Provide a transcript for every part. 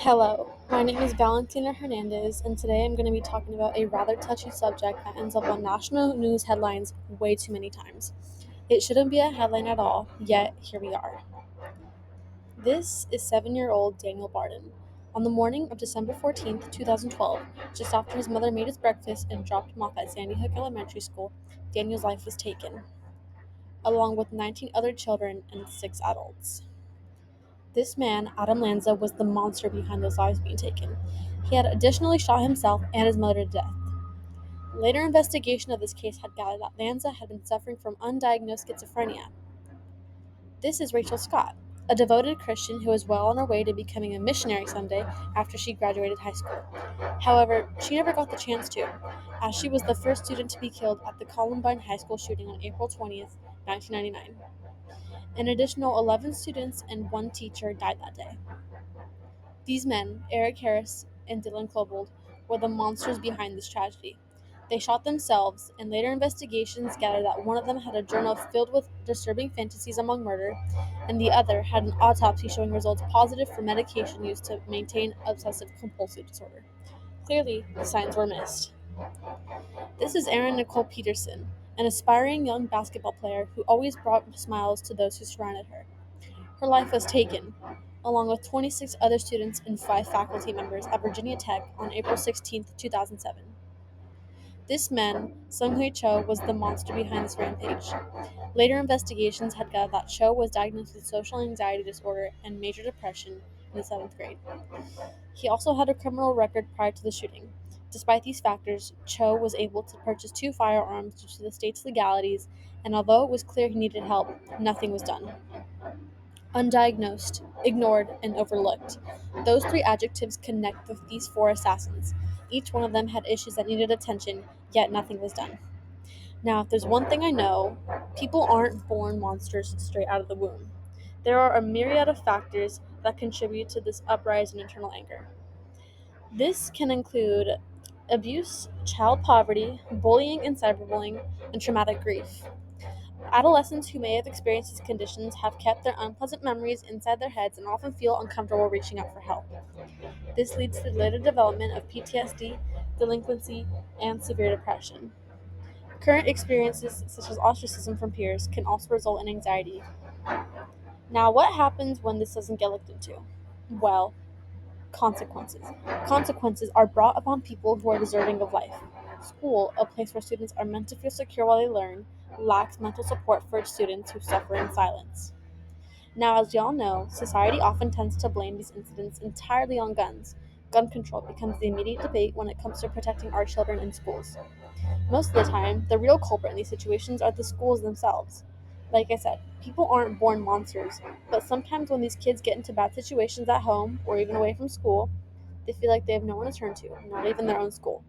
Hello, my name is Valentina Hernandez, and today I'm going to be talking about a rather touchy subject that ends up on national news headlines way too many times. It shouldn't be a headline at all, yet here we are. This is 7-year-old Daniel Barden. On the morning of December 14th, 2012, just after his mother made his breakfast and dropped him off at Sandy Hook Elementary School, Daniel's life was taken, along with 19 other children and 6 adults. This man, Adam Lanza, was the monster behind those lives being taken. He had additionally shot himself and his mother to death. Later investigation of this case had gathered that Lanza had been suffering from undiagnosed schizophrenia. This is Rachel Scott, a devoted Christian who was well on her way to becoming a missionary someday after she graduated high school. However, she never got the chance to, as she was the first student to be killed at the Columbine High School shooting on April 20th, 1999. An additional 11 students and 1 teacher died that day. These men, Eric Harris and Dylan Klebold, were the monsters behind this tragedy. They shot themselves, and later investigations gathered that one of them had a journal filled with disturbing fantasies among murder, and the other had an autopsy showing results positive for medication used to maintain obsessive compulsive disorder. Clearly, the signs were missed. This is Erin Nicole Peterson, an aspiring young basketball player who always brought smiles to those who surrounded her. Her life was taken, along with 26 other students and 5 faculty members at Virginia Tech on April 16, 2007. This man, Sung-Hui Cho, was the monster behind this rampage. Later investigations had gathered that Cho was diagnosed with social anxiety disorder and major depression in the 7th grade. He also had a criminal record prior to the shooting. Despite these factors, Cho was able to purchase 2 firearms due to the state's legalities, and although it was clear he needed help, nothing was done. Undiagnosed, ignored, and overlooked. Those 3 adjectives connect these 4 assassins. Each one of them had issues that needed attention, yet nothing was done. Now, if there's one thing I know, people aren't born monsters straight out of the womb. There are a myriad of factors that contribute to this uprising in internal anger. This can include abuse, child poverty, bullying and cyberbullying, and traumatic grief. Adolescents who may have experienced these conditions have kept their unpleasant memories inside their heads and often feel uncomfortable reaching out for help. This leads to the later development of PTSD, delinquency, and severe depression. Current experiences, such as ostracism from peers, can also result in anxiety. Now, what happens when this doesn't get looked into? Well, consequences. Consequences are brought upon people who are deserving of life. School, a place where students are meant to feel secure while they learn, lacks mental support for its students who suffer in silence. Now, as we all know, society often tends to blame these incidents entirely on guns. Gun control becomes the immediate debate when it comes to protecting our children in schools. Most of the time, the real culprit in these situations are the schools themselves. Like I said, people aren't born monsters, but sometimes when these kids get into bad situations at home or even away from school, they feel like they have no one to turn to, not even their own school.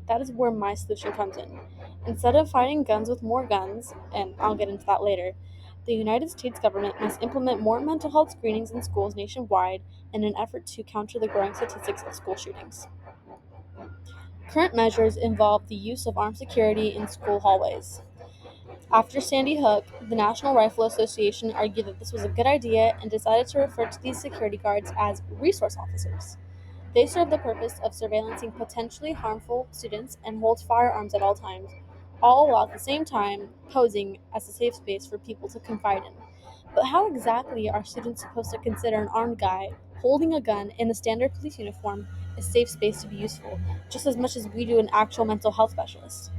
That is where my solution comes in. Instead of fighting guns with more guns, and I'll get into that later, the United States government must implement more mental health screenings in schools nationwide in an effort to counter the growing statistics of school shootings. Current measures involve the use of armed security in school hallways. After Sandy Hook, the National Rifle Association argued that this was a good idea and decided to refer to these security guards as resource officers. They serve the purpose of surveillancing potentially harmful students and hold firearms at all times, all while at the same time posing as a safe space for people to confide in. But how exactly are students supposed to consider an armed guy holding a gun in a standard police uniform a safe space to be useful, just as much as we do an actual mental health specialist?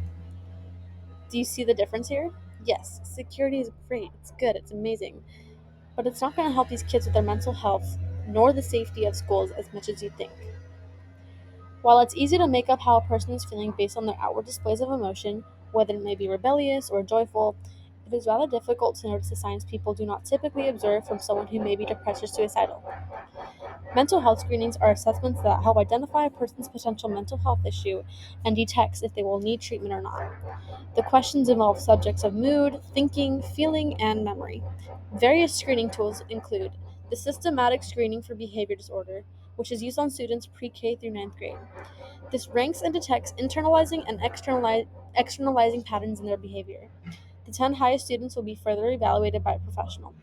Do you see the difference here? Yes, security is great, it's good, it's amazing, but it's not going to help these kids with their mental health nor the safety of schools as much as you think. While it's easy to make up how a person is feeling based on their outward displays of emotion, whether it may be rebellious or joyful, it is rather difficult to notice the signs people do not typically observe from someone who may be depressed or suicidal. Mental health screenings are assessments that help identify a person's potential mental health issue and detect if they will need treatment or not. The questions involve subjects of mood, thinking, feeling, and memory. Various screening tools include the systematic screening for behavior disorder, which is used on students pre-K through ninth grade. This ranks and detects internalizing and externalizing patterns in their behavior. The 10 highest students will be further evaluated by a professional.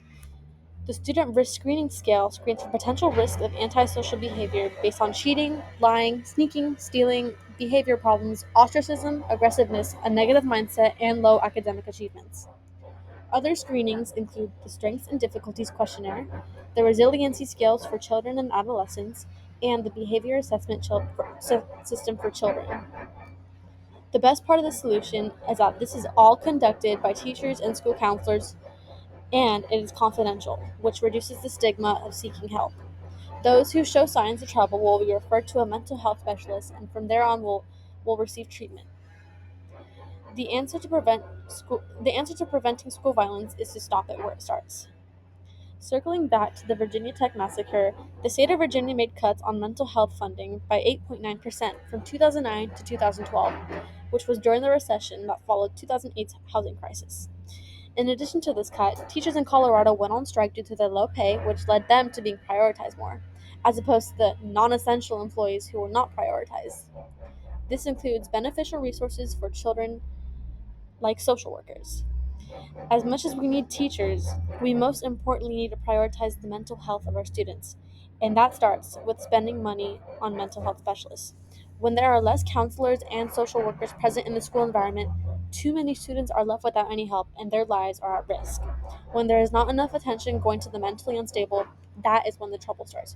The Student Risk Screening Scale screens for potential risks of antisocial behavior based on cheating, lying, sneaking, stealing, behavior problems, ostracism, aggressiveness, a negative mindset, and low academic achievements. Other screenings include the Strengths and Difficulties Questionnaire, the Resiliency Scales for Children and Adolescents, and the Behavior Assessment System for Children. The best part of the solution is that this is all conducted by teachers and school counselors, and it is confidential, which reduces the stigma of seeking help. Those who show signs of trouble will be referred to a mental health specialist, and from there on will receive treatment. The answer to preventing school violence is to stop it where it starts. Circling back to the Virginia Tech massacre, the state of Virginia made cuts on mental health funding by 8.9% from 2009 to 2012, which was during the recession that followed 2008's housing crisis. In addition to this cut, teachers in Colorado went on strike due to their low pay, which led them to being prioritized more, as opposed to the non essential employees who were not prioritized. This includes beneficial resources for children like social workers. As much as we need teachers, we most importantly need to prioritize the mental health of our students, and that starts with spending money on mental health specialists. When there are less counselors and social workers present in the school environment, too many students are left without any help and their lives are at risk. When there is not enough attention going to the mentally unstable, that is when the trouble starts.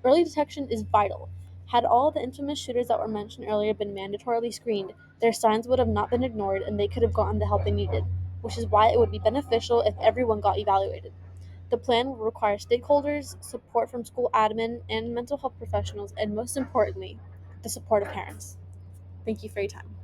Early detection is vital. Had all the infamous shooters that were mentioned earlier been mandatorily screened, their signs would have not been ignored and they could have gotten the help they needed, which is why it would be beneficial if everyone got evaluated. The plan will require stakeholders, support from school admin and mental health professionals, and most importantly, the support of parents. Thank you for your time.